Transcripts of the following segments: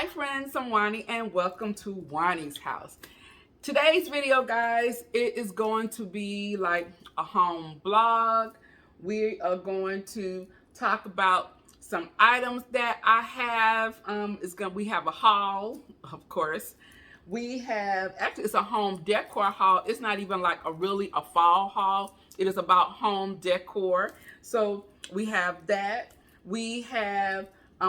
Hi friends, I'm Juani and welcome to Juani's house. Today's video, guys, it is going to be like a home blog. We are going to talk about some items that I have. We have a haul, of course. We have, actually it's a home decor haul. It's not even like a fall haul. It is about home decor. So we have that. We have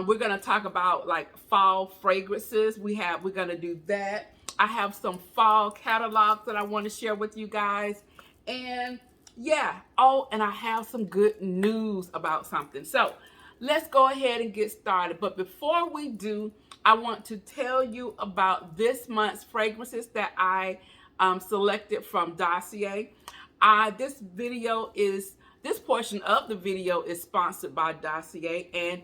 we're gonna talk about like fall fragrances. We're gonna do that. I have some fall catalogs that I want to share with you guys. And yeah, oh, and I have some good news about something. So let's go ahead and get started. But before we do, I want to tell you about this month's fragrances that I selected from Dossier. This portion of the video is sponsored by Dossier, and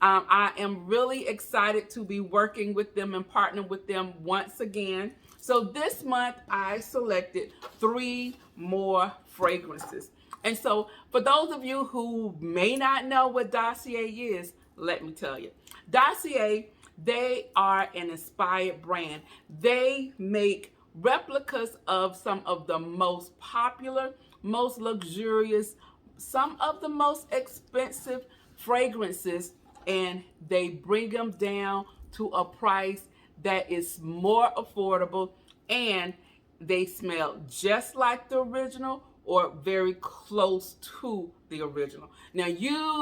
I am really excited to be working with them and partnering with them once again. So this month I selected 3 more fragrances. And so for those of you who may not know what Dossier is, let me tell you. Dossier, they are an inspired brand. They make replicas of some of the most popular, most luxurious, some of the most expensive fragrances, and they bring them down to a price that is more affordable, and they smell just like the original or very close to the original. Now,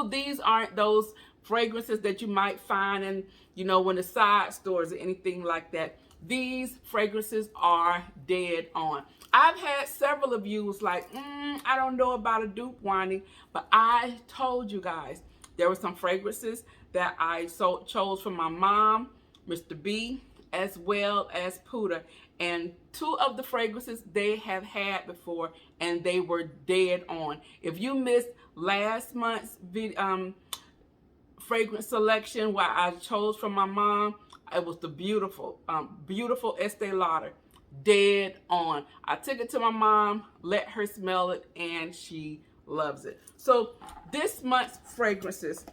these aren't those fragrances that you might find in, in the side stores or anything like that. These fragrances are dead on. I've had several of you was like, I don't know about a dupe, Juani, but I told you guys there were some fragrances that I chose from my mom, Mr. B, as well as Puda. And 2 of the fragrances they have had before, and they were dead on. If you missed last month's fragrance selection where I chose from my mom, it was the beautiful Estee Lauder. Dead on. I took it to my mom, let her smell it, and she loves it. So this month's fragrances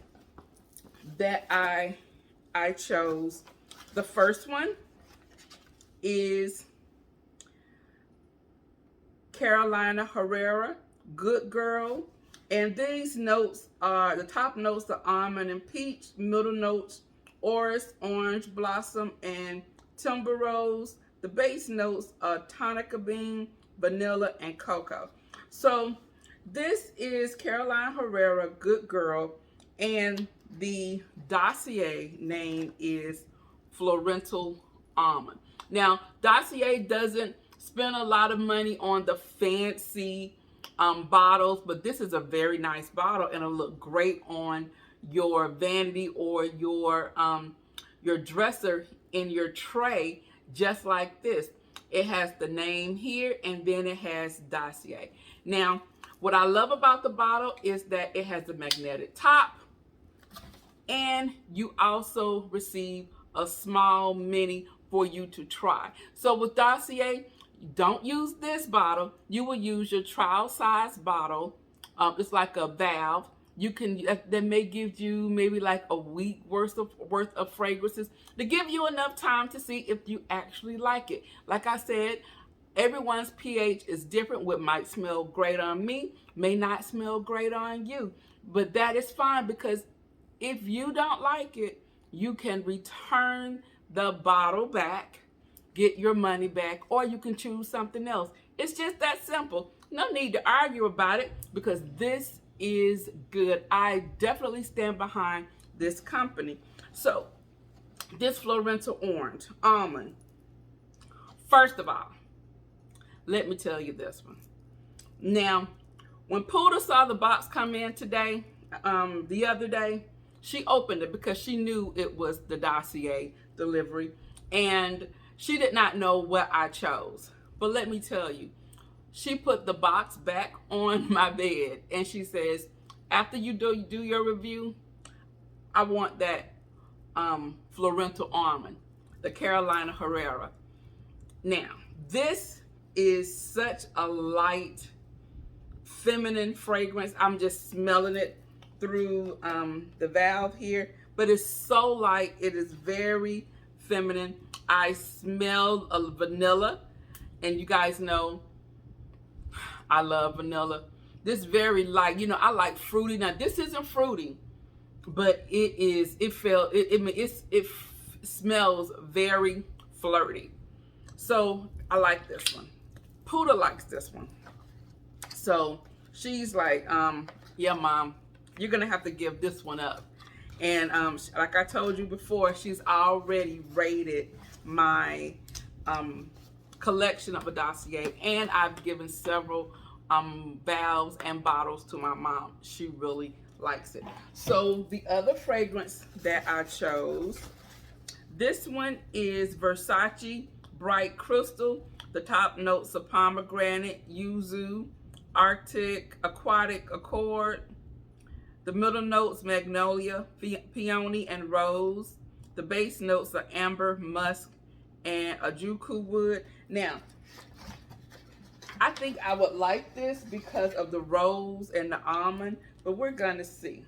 that I chose, the first one is Carolina Herrera, Good Girl. And these notes are, the top notes are almond and peach, middle notes, orris, orange blossom, and tuberose. The base notes are tonica bean, vanilla, and cocoa. So this is Carolina Herrera, Good Girl, and the Dossier name is Florental Almond. Now, Dossier doesn't spend a lot of money on the fancy bottles, but this is a very nice bottle, and it'll look great on your vanity or your dresser in your tray, just like this. It has the name here, and then it has Dossier. Now, what I love about the bottle is that it has a magnetic top, and you also receive a small mini for you to try. So with Dossier, don't use this bottle. You will use your trial size bottle. It's like a valve. That may give you maybe like a week worth of fragrances to give you enough time to see if you actually like it. Like I said, everyone's pH is different. What might smell great on me may not smell great on you. But that is fine, because if you don't like it, you can return the bottle back, get your money back, or you can choose something else. It's just that simple. No need to argue about it, because this is good. I definitely stand behind this company. So this Florental Orange Almond, first of all, let me tell you this one. Now, when Puda saw the box come in today, the other day, she opened it because she knew it was the Dossier delivery, and she did not know what I chose. But let me tell you, she put the box back on my bed, and she says, after you do your review, I want that Florental Almond, the Carolina Herrera. Now, this is such a light, feminine fragrance. I'm just smelling it through the valve here, but it's so light. It is very feminine. I smell a vanilla, and you guys know I love vanilla. This very light, you know, I like fruity. Now this isn't fruity, but it smells very flirty. So I like this one. Puda likes this one. So she's like, yeah, Mom, you're gonna have to give this one up. And like I told you before, she's already rated my collection of a Dossier, and I've given several valves and bottles to my mom. She really likes it. So the other fragrance that I chose, this one is Versace Bright Crystal. The top notes are pomegranate, yuzu, Arctic, aquatic accord. The middle notes, magnolia, peony, and rose. The base notes are amber, musk, and ajuku wood. Now, I think I would like this because of the rose and the almond, but we're gonna see.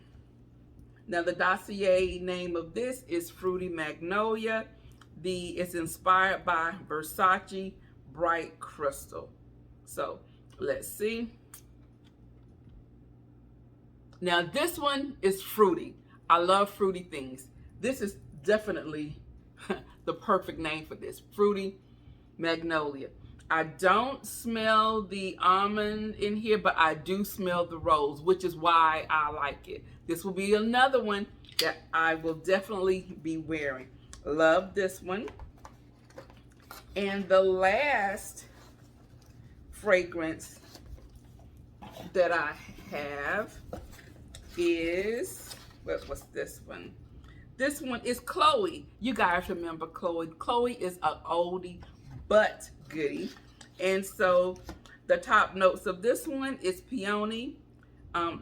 Now, the Dossier name of this is Fruity Magnolia. It's inspired by Versace Bright Crystal. So let's see. Now this one is fruity. I love fruity things. This is definitely the perfect name for this, Fruity Magnolia. I don't smell the almond in here, but I do smell the rose, which is why I like it. This will be another one that I will definitely be wearing. Love this one. And the last fragrance that I have is, what's this one? This one is Chloe. You guys remember Chloe. Chloe is an oldie but goodie. And so the top notes of this one is peony,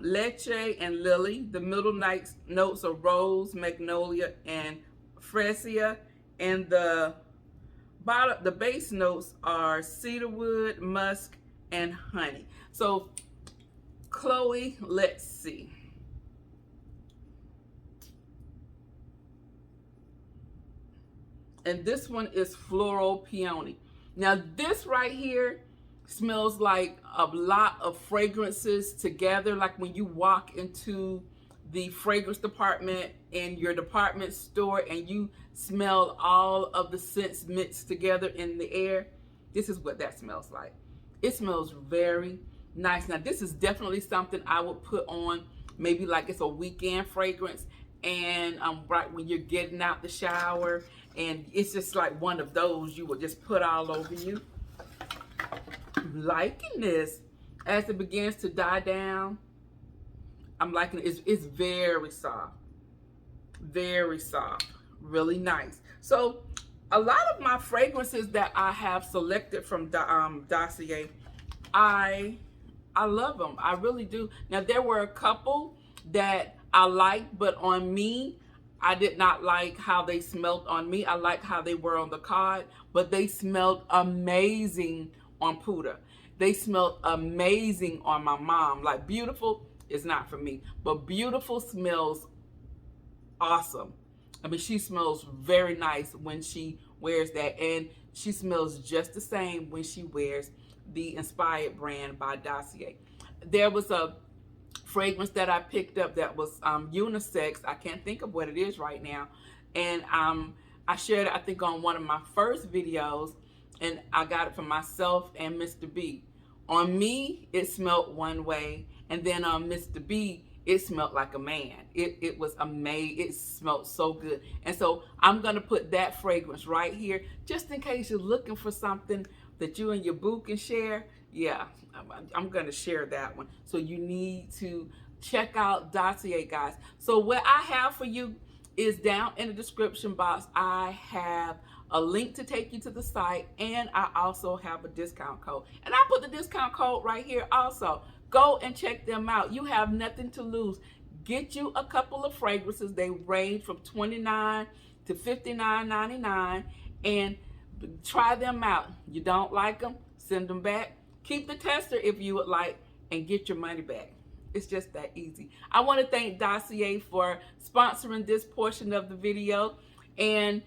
leche, and lily. The middle notes are rose, magnolia, and freesia. And the base notes are cedarwood, musk, and honey. So Chloe, let's see. And this one is floral peony. Now this right here smells like a lot of fragrances together, like when you walk into the fragrance department in your department store and you smell all of the scents mixed together in the air. This is what that smells like. It smells very nice. Now this is definitely something I would put on, maybe like it's a weekend fragrance, and right when you're getting out the shower, and it's just like one of those you would just put all over you. I'm liking this as it begins to die down. I'm liking it. It's very soft, really nice. So a lot of my fragrances that I have selected from Dossier, I love them. I really do. Now there were a couple that I liked, but on me, I did not like how they smelled on me. I liked how they were on the card, but they smelled amazing on Puda. They smelled amazing on my mom. Like Beautiful is not for me, but Beautiful smells awesome. I mean, she smells very nice when she wears that, and she smells just the same when she wears the Inspired brand by Dossier. There was a fragrance that I picked up that was unisex. I can't think of what it is right now, and I shared it, I think, on one of my first videos, and I got it for myself and Mr. B. On me, it smelled one way, and then on Mr. B, it smelled like a man. It was amazing. It smelled so good. And so I'm gonna put that fragrance right here, just in case you're looking for something that you and your boo can share. Yeah, I'm gonna share that one. So you need to check out Dossier, guys. So what I have for you is down in the description box. I have a link to take you to the site, and I also have a discount code. And I put the discount code right here also. Go and check them out. You have nothing to lose. Get you a couple of fragrances. They range from $29 to $59.99, and try them out. You don't like them, send them back. Keep the tester if you would like, and get your money back. It's just that easy. I want to thank Dossier for sponsoring this portion of the video. And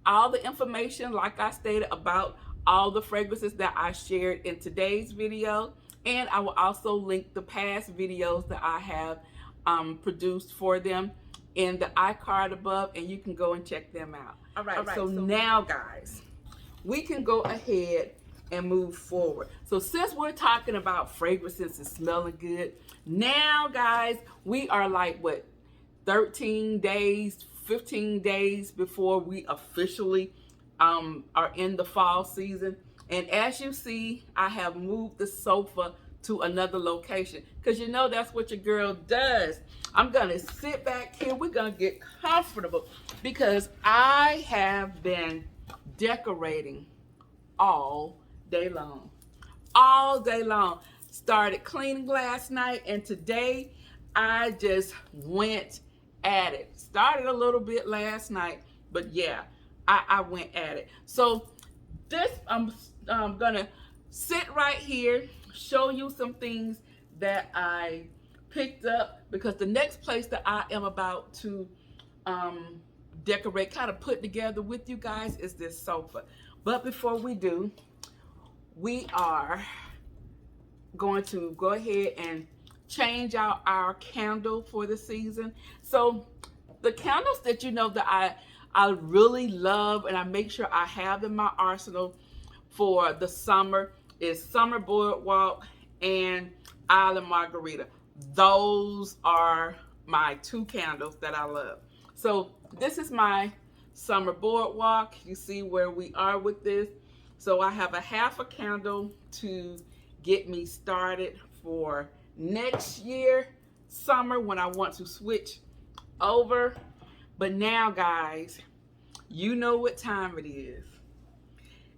all the information, like I stated, about all the fragrances that I shared in today's video. And I will also link the past videos that I have produced for them in the iCard above, and you can go and check them out. All right, so now, guys, we can go ahead and move forward. So since we're talking about fragrances and smelling good, now, guys, we are like, what, 13 days, 15 days before we officially are in the fall season. And as you see, I have moved the sofa to another location, because you know that's what your girl does. I'm gonna sit back here, we're gonna get comfortable, because I have been decorating all day long. All day long. Started cleaning last night, and today I just went at it. Started a little bit last night, but yeah, I went at it. So this, I'm gonna sit right here, show you some things that I picked up, because the next place that I am about to decorate, kind of put together with you guys, is this sofa. But before we do, we are going to go ahead and change out our candle for the season. So the candles that you know that I really love and I make sure I have in my arsenal for the summer is Summer Boardwalk and Island Margarita. Those are my two candles that I love. So this is my Summer Boardwalk. You see where we are with this. So I have a half a candle to get me started for next year summer when I want to switch over. But now, guys, you know what time it is.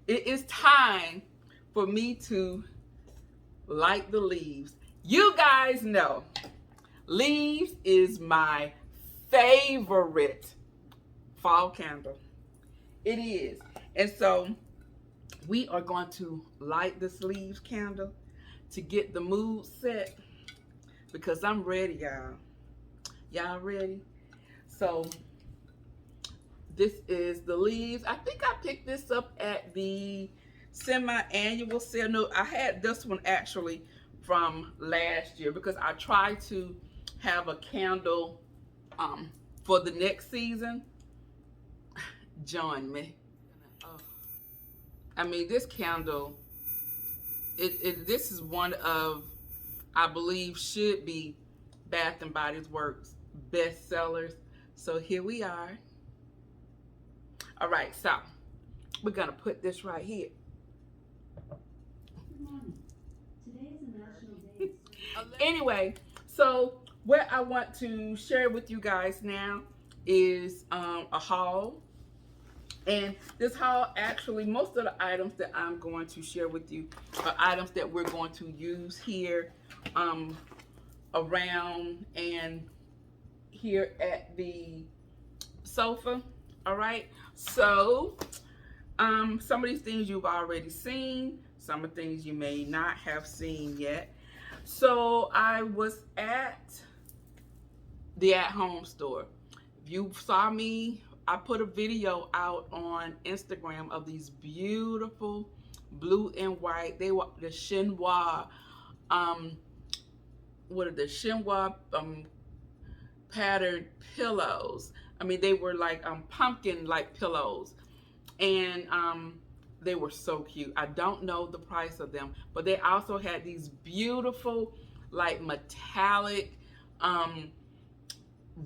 It is time for me to light the leaves. You guys know leaves is my favorite fall candle. It is. And so we are going to light this leaves candle to get the mood set, because I'm ready, y'all. Y'all ready? So this is the leaves. I think I picked this up at the semi-annual sale. No, I had this one actually from last year, because I tried to have a candle for the next season. Join me. I mean, this candle, this is one of, I believe, should be Bath and Body Works best sellers. So here we are. All right, so we're gonna put this right here. Good morning. Today is a national day. Anyway, so what I want to share with you guys now is a haul. And this haul, actually, most of the items that I'm going to share with you are items that we're going to use here around and here at the sofa. All right, so some of these things you've already seen, some of the things you may not have seen yet. So I was at the at-home store. If you saw me, I put a video out on Instagram of these beautiful blue and white. They were the chinois, what are the chinois patterned pillows. I mean, they were like pumpkin-like pillows, and they were so cute. I don't know the price of them, but they also had these beautiful, like metallic,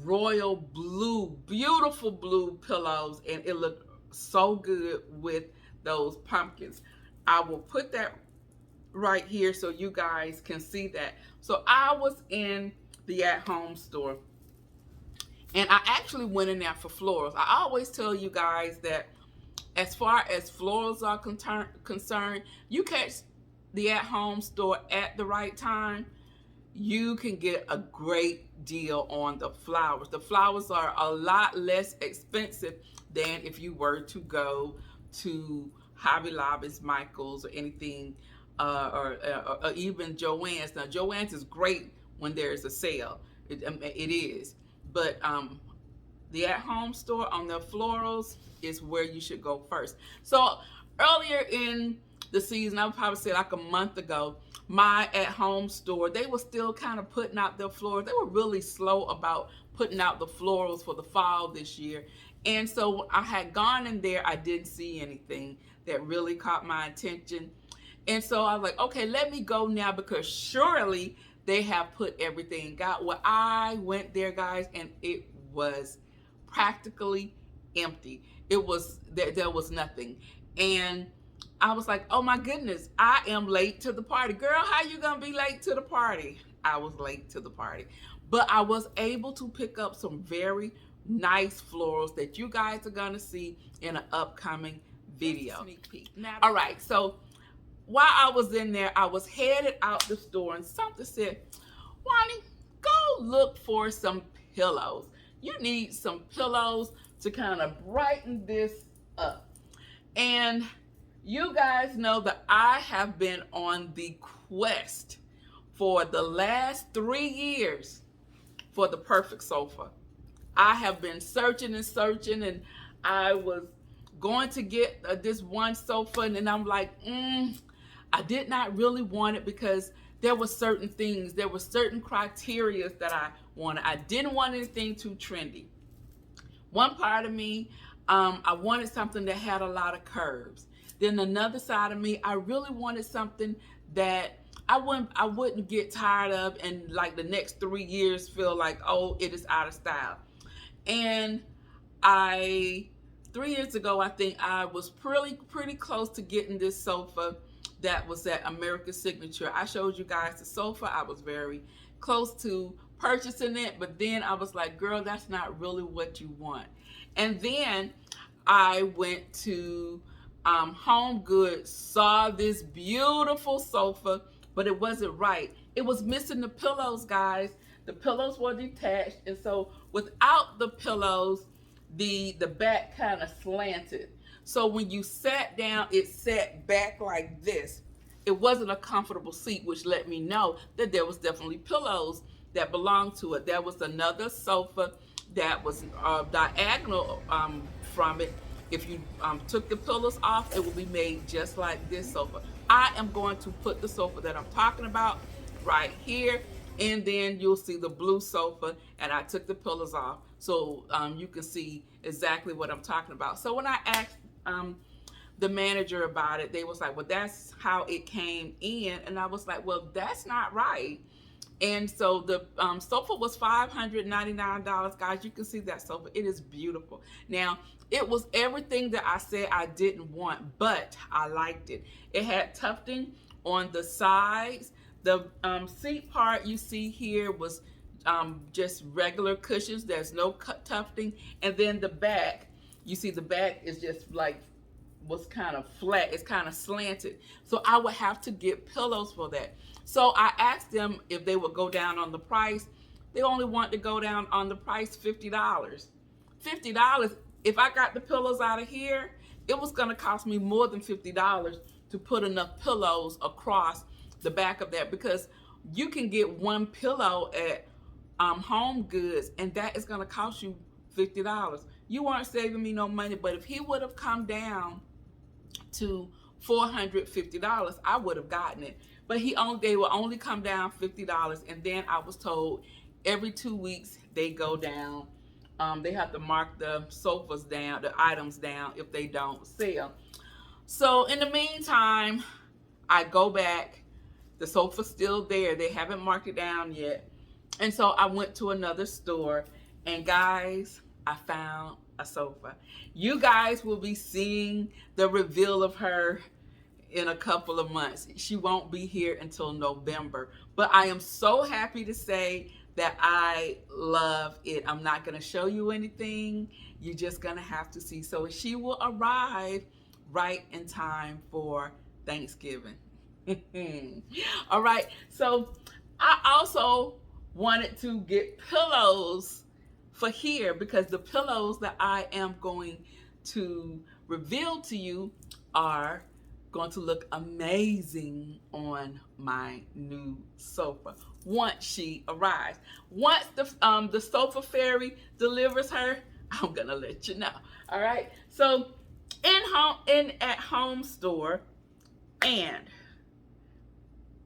royal blue, beautiful blue pillows, and it looked so good with those pumpkins. I will put that right here so you guys can see that. So I was in the at-home store, and I actually went in there for florals. I always tell you guys that as far as florals are concerned, you catch the at-home store at the right time, you can get a great deal on the flowers. The flowers are a lot less expensive than if you were to go to Hobby Lobby's, Michael's, or anything, or even Joann's. Now, Joann's is great when there's a sale. It is. But the at-home store on their florals is where you should go first. So earlier in the season, I would probably say like a month ago, my at-home store, they were still kind of putting out their florals. They were really slow about putting out the florals for the fall this year. And so I had gone in there, I didn't see anything that really caught my attention. And so I was like, okay, let me go now because surely they have put everything out. Well, I went there, guys, and it was practically empty. It was there was nothing. And I was like, oh my goodness, I am late to the party. Girl, how you gonna be late to the party? I was late to the party. But I was able to pick up some very nice florals that you guys are gonna see in an upcoming video. Sneak peek. All right, so while I was in there, I was headed out the store and something said, Juani, go look for some pillows. You need some pillows to kind of brighten this up. And you guys know that I have been on the quest for the last 3 years for the perfect sofa. I have been searching and searching, and I was going to get this one sofa, and then I'm like, I did not really want it because there were certain things, there were certain criteria that I wanted. I didn't want anything too trendy. One part of me, I wanted something that had a lot of curves. Then another side of me, I really wanted something that I wouldn't get tired of and like the next 3 years feel like, oh, it is out of style. And 3 years ago, I think I was pretty close to getting this sofa that was at American Signature. I showed you guys the sofa. I was very close to purchasing it, but then I was like, girl, that's not really what you want. And then I went to Home Goods, saw this beautiful sofa, but it wasn't right. It was missing the pillows, guys. The pillows were detached, and so without the pillows, the back kind of slanted. So when you sat down, it sat back like this. It wasn't a comfortable seat, which let me know that there was definitely pillows that belonged to it. There was another sofa that was diagonal from it. If you took the pillows off, it would be made just like this sofa. I am going to put the sofa that I'm talking about right here, and then you'll see the blue sofa, and I took the pillows off so you can see exactly what I'm talking about. So when I asked the manager about it, they was like, well, that's how it came in, and I was like, well, that's not right. And so the sofa was $599, guys. You can see that sofa. It is beautiful. Now, it was everything that I said I didn't want, but I liked it. It had tufting on the sides. The seat part you see here was just regular cushions. There's no tufting. And then the back, you see the back is just like, was kind of flat. It's kind of slanted. So I would have to get pillows for that. So I asked them if they would go down on the price. They only want to go down on the price $50. $50. If I got the pillows out of here, it was going to cost me more than $50 to put enough pillows across the back of that, because you can get one pillow at Home Goods, and that is going to cost you $50. You weren't saving me no money, but if he would have come down to $450, I would have gotten it. But they will only come down $50, and then I was told every 2 weeks they go down. They have to mark the sofas down, the items down, if they don't sell. So in the meantime, I go back. The sofa's still there. They haven't marked it down yet. And so I went to another store, and guys, I found a sofa. You guys will be seeing the reveal of her in a couple of months. She won't be here until November. But I am so happy to say that I love it. I'm not going to show you anything. You're just going to have to see. So she will arrive right in time for Thanksgiving. All right. So I also wanted to get pillows for here, because the pillows that I am going to reveal to you are going to look amazing on my new sofa once she arrives. Once the sofa fairy delivers her, I'm gonna let you know. All right. So in at home store, and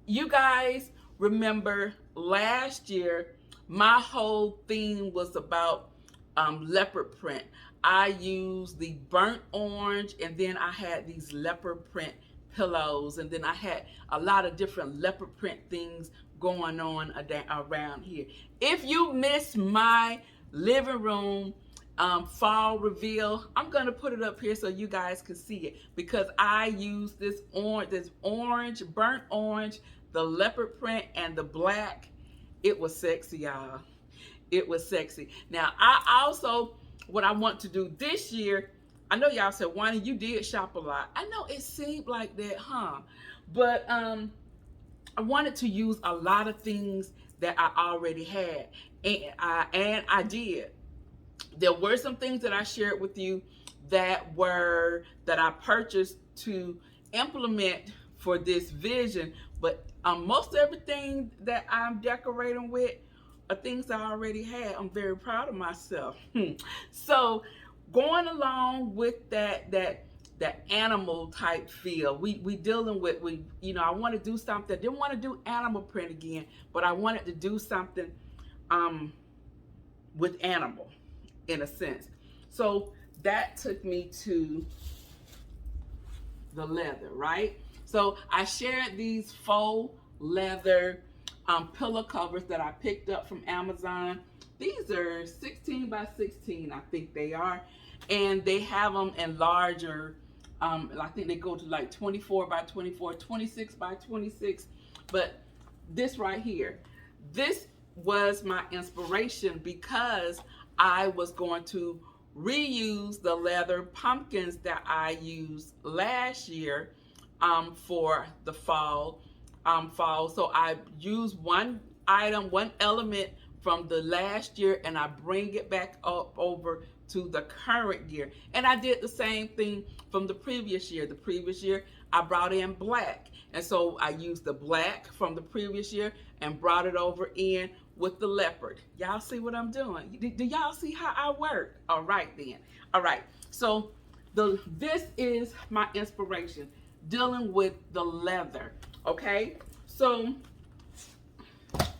you guys remember last year my whole theme was about leopard print. I used the burnt orange, and then I had these leopard print pillows, and then I had a lot of different leopard print things going on around here. If you missed my living room fall reveal, I'm gonna put it up here so you guys can see it, because I use this orange, burnt orange, the leopard print, and the black. It was sexy, y'all. It was sexy. Now, I also, what I want to do this year, I know y'all said, Juani, you did shop a lot. I know it seemed like that, huh? But I wanted to use a lot of things that I already had, and I did. There were some things that I shared with you that I purchased to implement for this vision, but most everything that I'm decorating with are things I already had. I'm very proud of myself. So going along with that animal type feel, we dealing with, I want to do something. Didn't want to do animal print again, but I wanted to do something with animal, in a sense. So that took me to the leather, right? So I shared these faux leather pillow covers that I picked up from Amazon. These are 16 by 16, I think they are. And they have them in larger, I think they go to like 24 by 24, 26 by 26. But this right here, this was my inspiration because I was going to reuse the leather pumpkins that I used last year for the fall. So I use one item, one element from the last year, and I bring it back up over to the current year. And I did the same thing from the previous year. The previous year, I brought in black. And so I used the black from the previous year and brought it over in with the leopard. Y'all see what I'm doing? Do y'all see how I work? All right then. All right. So this is my inspiration, dealing with the leather. Okay. So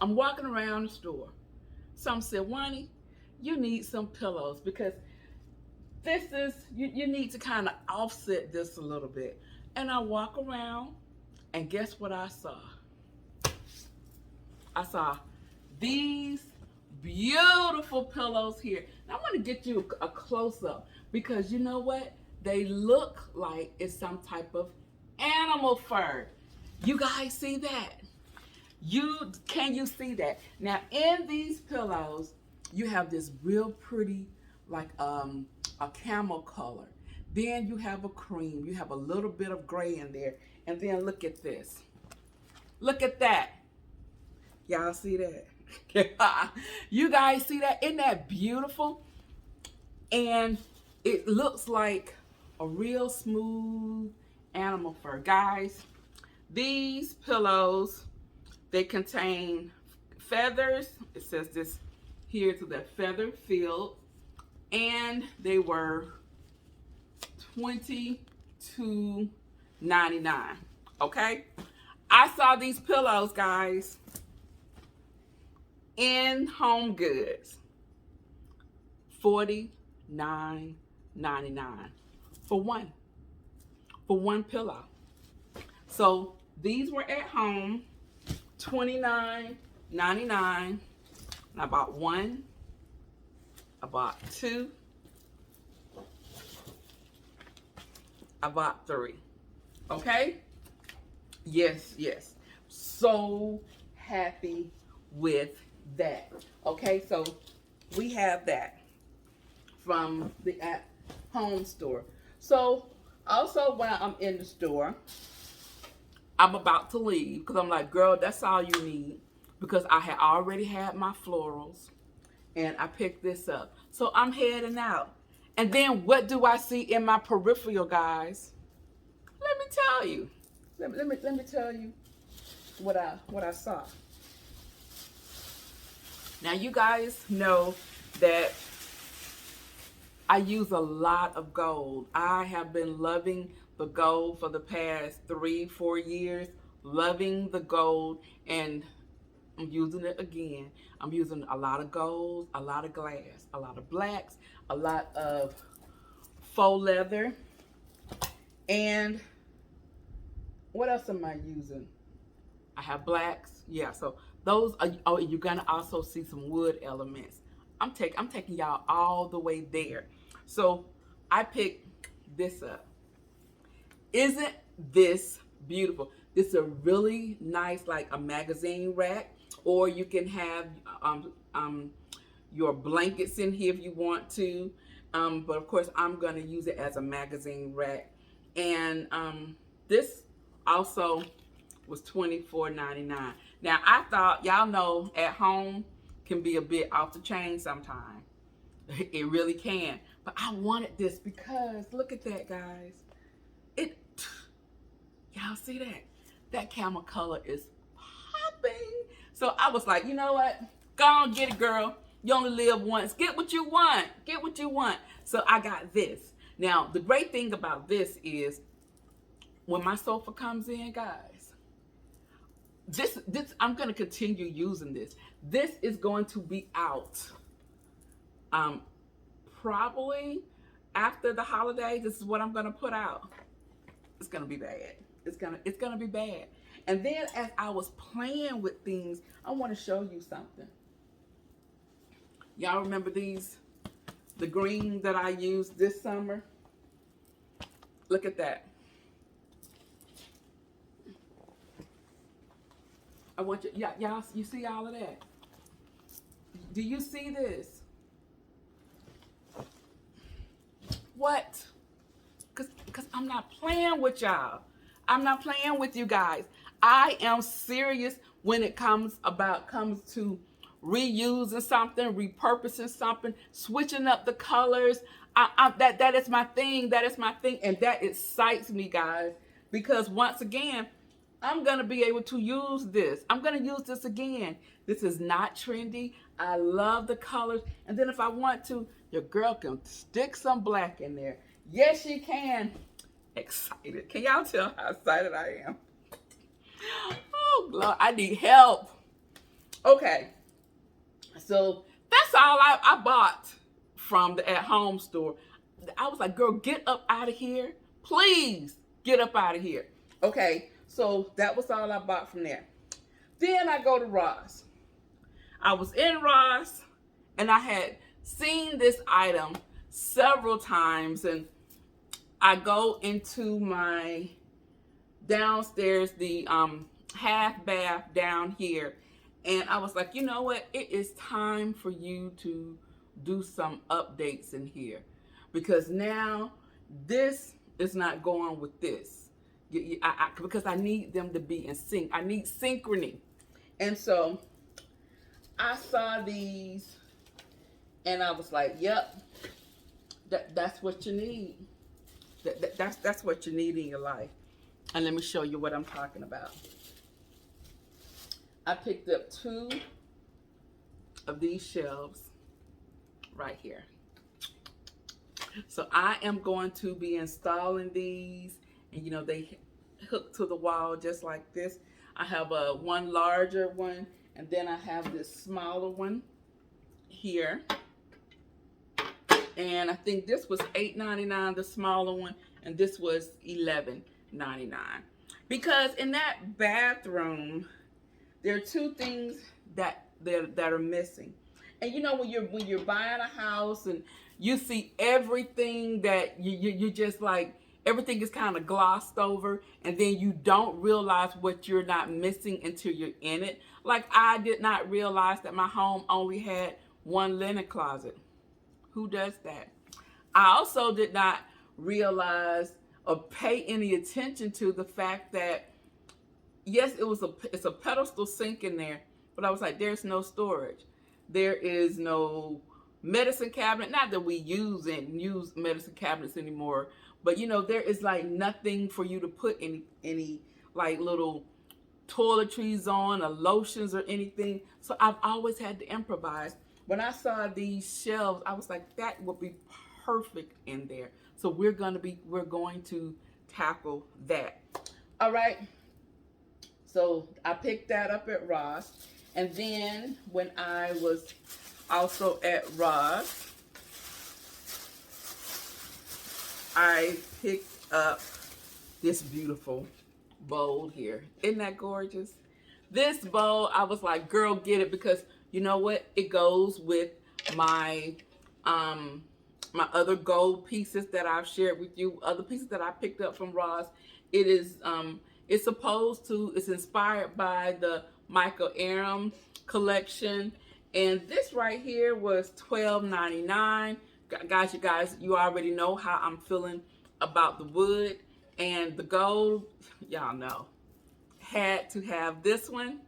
I'm walking around the store. Some said, Juani, you need some pillows, because this is, you need to kind of offset this a little bit. And I walk around, and guess what I saw? I saw these beautiful pillows here. Now I want to get you a close-up, because you know what? They look like it's some type of animal fur. You guys see that? Can you see that? Now in these pillows, you have this real pretty, like a camel color. Then you have a cream. You have a little bit of gray in there. And then look at this. Look at that. Y'all see that? You guys see that? Isn't that beautiful? And it looks like a real smooth animal fur. Guys, these pillows, they contain feathers. It says this here, to that feather field. And they were $22.99. Okay? I saw these pillows, guys, in Home Goods, $49.99 for one pillow. So these were at home, $29.99. I bought one, I bought two, I bought three. Okay? Yes. So happy with that. Okay, so we have that from the at home store. So also when I'm in the store, I'm about to leave, because I'm like, girl, that's all you need, because I had already had my florals and I picked this up. So I'm heading out. And then what do I see in my peripheral, guys? Let me tell you. Let me tell you what I saw. Now you guys know that I use a lot of gold. I have been loving the gold for the past 3, 4 years, loving the gold, and I'm using it again. I'm using a lot of gold, a lot of glass, a lot of blacks, a lot of faux leather, and what else am I using? I have blacks. Yeah, so those are, oh, you're gonna also see some wood elements. I'm taking y'all all the way there. So I picked this up. Isn't this beautiful? This is a really nice, like a magazine rack, or you can have your blankets in here if you want to. But of course, I'm going to use it as a magazine rack. And this also was $24.99. Now, I thought, y'all know, at home can be a bit off the chain sometimes. It really can. But I wanted this because look at that, guys. It, y'all see that? That camel color is popping. So I was like, you know what? Go on, get it, girl. You only live once. Get what you want. Get what you want. So I got this. Now, the great thing about this is when my sofa comes in, guys, this I'm going to continue using this. This is going to be out probably after the holidays. This is what I'm going to put out. It's going to be bad. It's gonna be bad. And then as I was playing with things, I want to show you something. Y'all remember these? The green that I used this summer? Look at that. I want you, y'all, you see all of that? Do you see this? What? Because I'm not playing with y'all. I'm not playing with you guys. I am serious when it comes to reusing something, repurposing something, switching up the colors. That is my thing. That is my thing, and that excites me, guys. Because once again, I'm gonna be able to use this. I'm gonna use this again. This is not trendy. I love the colors, and then if I want to, your girl can stick some black in there. Yes, she can. Excited. Can y'all tell how excited I am? Oh, Lord, I need help. Okay, so that's all I bought from the at-home store. I was like, girl, get up out of here. Please get up out of here. Okay, so that was all I bought from there. Then I go to Ross. I was in Ross, and I had seen this item several times, and I go into my downstairs, the half bath down here, and I was like, you know what? It is time for you to do some updates in here, because now this is not going with this. Because I need them to be in sync. I need synchrony. And so I saw these, and I was like, yep, that's what you need. That's what you need in your life. And let me show you what I'm talking about. I picked up 2 of these shelves right here. So I am going to be installing these, and you know, they hook to the wall just like this. I have one larger one, and then I have this smaller one here. And I think this was $8.99, the smaller one, and this was $11.99. Because in that bathroom, there are 2 things that are missing. And you know, when you're buying a house and you see everything that you just like, everything is kind of glossed over, and then you don't realize what you're not missing until you're in it. Like, I did not realize that my home only had 1 linen closet. Who does that? I also did not realize or pay any attention to the fact that, yes, it's a pedestal sink in there, but I was like, there's no storage. There is no medicine cabinet. Not that we use medicine cabinets anymore, but you know, there is like nothing for you to put any like little toiletries on or lotions or anything. So I've always had to improvise. When I saw these shelves, I was like, that would be perfect in there. So we're going to tackle that. All right. So I picked that up at Ross. And then when I was also at Ross, I picked up this beautiful bowl here. Isn't that gorgeous? This bowl, I was like, girl, get it, because you know what? It goes with my um my other gold pieces that I've shared with you, other pieces that I picked up from Ross. It is it's inspired by the Michael Aram collection. And this right here was $12.99. Guys, you already know how I'm feeling about the wood and the gold. Y'all know. Had to have this one.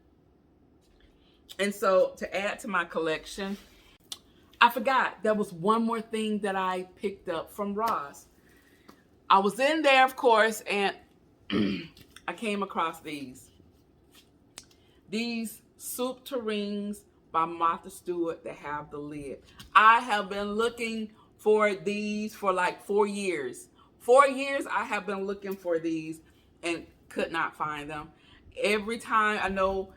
And so to add to my collection, I forgot there was one more thing that I picked up from Ross. I was in there, of course, and I came across these. These soup tureens by Martha Stewart that have the lid. I have been looking for these for like 4 years. 4 years I have been looking for these and could not find them. Every time I know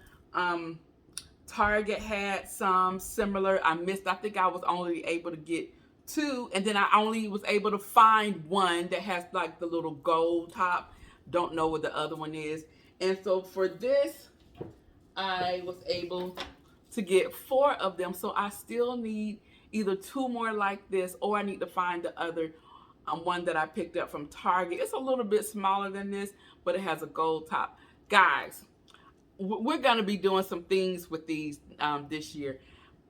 Target had some similar. I think I was only able to get 2, and then I only was able to find one that has like the little gold top. Don't know what the other one is. And so for this, I was able to get 4 of them. So I still need either 2 more like this, or I need to find the other one that I picked up from Target. It's a little bit smaller than this, but it has a gold top. Guys, we're going to be doing some things with these this year.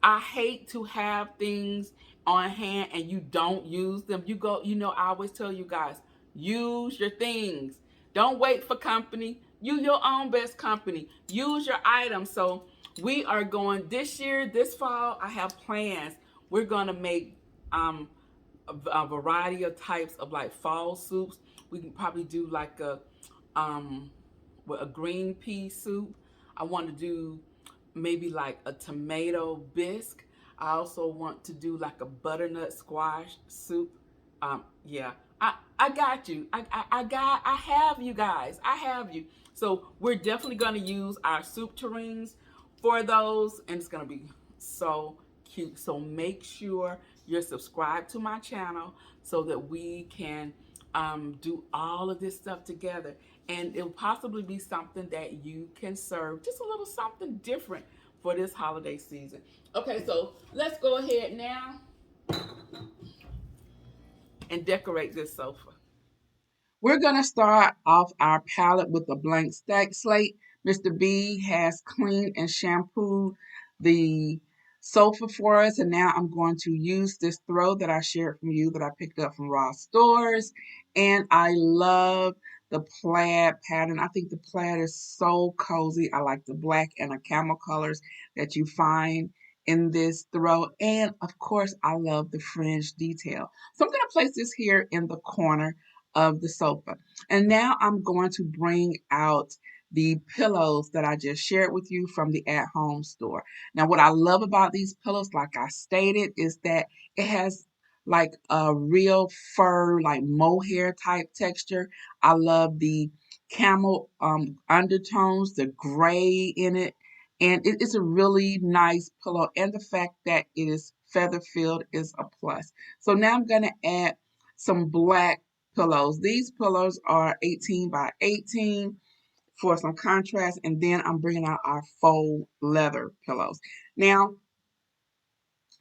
I hate to have things on hand and you don't use them. I always tell you guys, use your things. Don't wait for company. You your own best company. Use your items. So we are going this year, this fall, I have plans. We're going to make a variety of types of like fall soups. We can probably do like with a green pea soup. I want to do maybe like a tomato bisque. I also want to do like a butternut squash soup. Yeah, I got you. I have you guys. I have you. So we're definitely gonna use our soup tureens for those, and it's gonna be so cute. So make sure you're subscribed to my channel so that we can do all of this stuff together. And it'll possibly be something that you can serve, just a little something different for this holiday season. Okay, so let's go ahead now and decorate this sofa. We're going to start off our palette with a blank stack slate. Mr. B has cleaned and shampooed the sofa for us, and now I'm going to use this throw that I shared from you that I picked up from Ross Stores, and I love the plaid pattern. I think the plaid is so cozy. I like the black and the camel colors that you find in this throw, and of course I love the fringe detail. So I'm going to place this here in the corner of the sofa. And now I'm going to bring out the pillows that I just shared with you from the at-home store. Now, what I love about these pillows, like I stated, is that it has like a real fur, like mohair type texture. I love the camel undertones, the gray in it. And it's a really nice pillow. And the fact that it is feather filled is a plus. So now I'm going to add some black pillows. These pillows are 18 by 18 for some contrast, and then I'm bringing out our faux leather pillows. Now,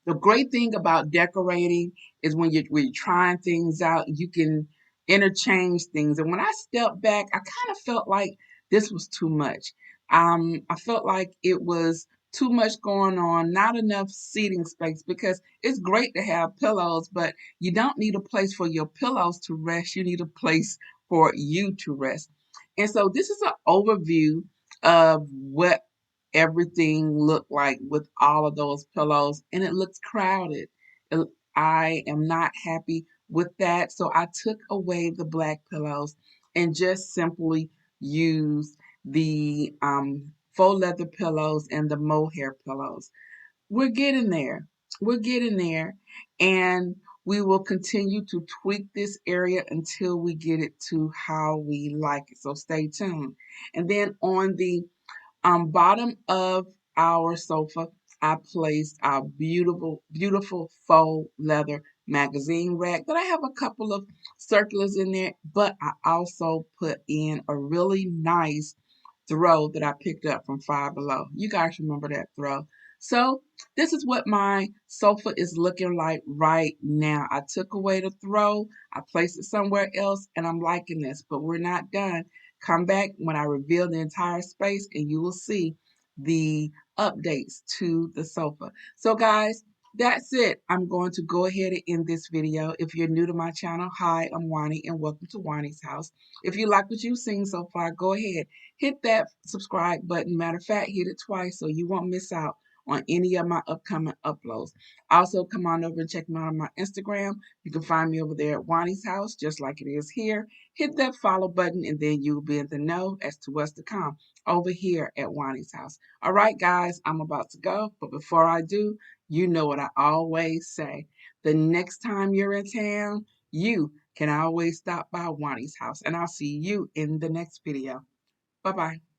the great thing about decorating is when you're trying things out, you can interchange things. And when I stepped back, I kind of felt like this was too much. I felt like it was too much going on, not enough seating space, because it's great to have pillows, but you don't need a place for your pillows to rest. You need a place for you to rest. And so this is an overview of what everything looked like with all of those pillows, and it looks crowded. I am not happy with that, so I took away the black pillows and just simply used the faux leather pillows and the mohair pillows. We're getting there. We're getting there. And We will continue to tweak this area until we get it to how we like it. So stay tuned. And then on the bottom of our sofa, I placed our beautiful, beautiful faux leather magazine rack that I have a couple of circulars in there, but I also put in a really nice throw that I picked up from Five Below. You guys remember that throw. So this is what my sofa is looking like right now. I took away the throw, I placed it somewhere else, and I'm liking this, but we're not done. Come back when I reveal the entire space and you will see the updates to the sofa. So guys, that's it. I'm going to go ahead and end this video. If you're new to my channel, hi, I'm Juani and welcome to Juani's house. If you like what you've seen so far, go ahead, hit that subscribe button. Matter of fact, hit it twice so you won't miss out on any of my upcoming uploads. Also, come on over and check me out on my Instagram. You can find me over there at Juani's house, just like it is here. Hit that follow button and then you'll be in the know as to what's to come over here at Juani's house. All right, guys, I'm about to go, but before I do, you know what I always say. The next time you're in town, you can always stop by Juani's house, and I'll see you in the next video. Bye-bye.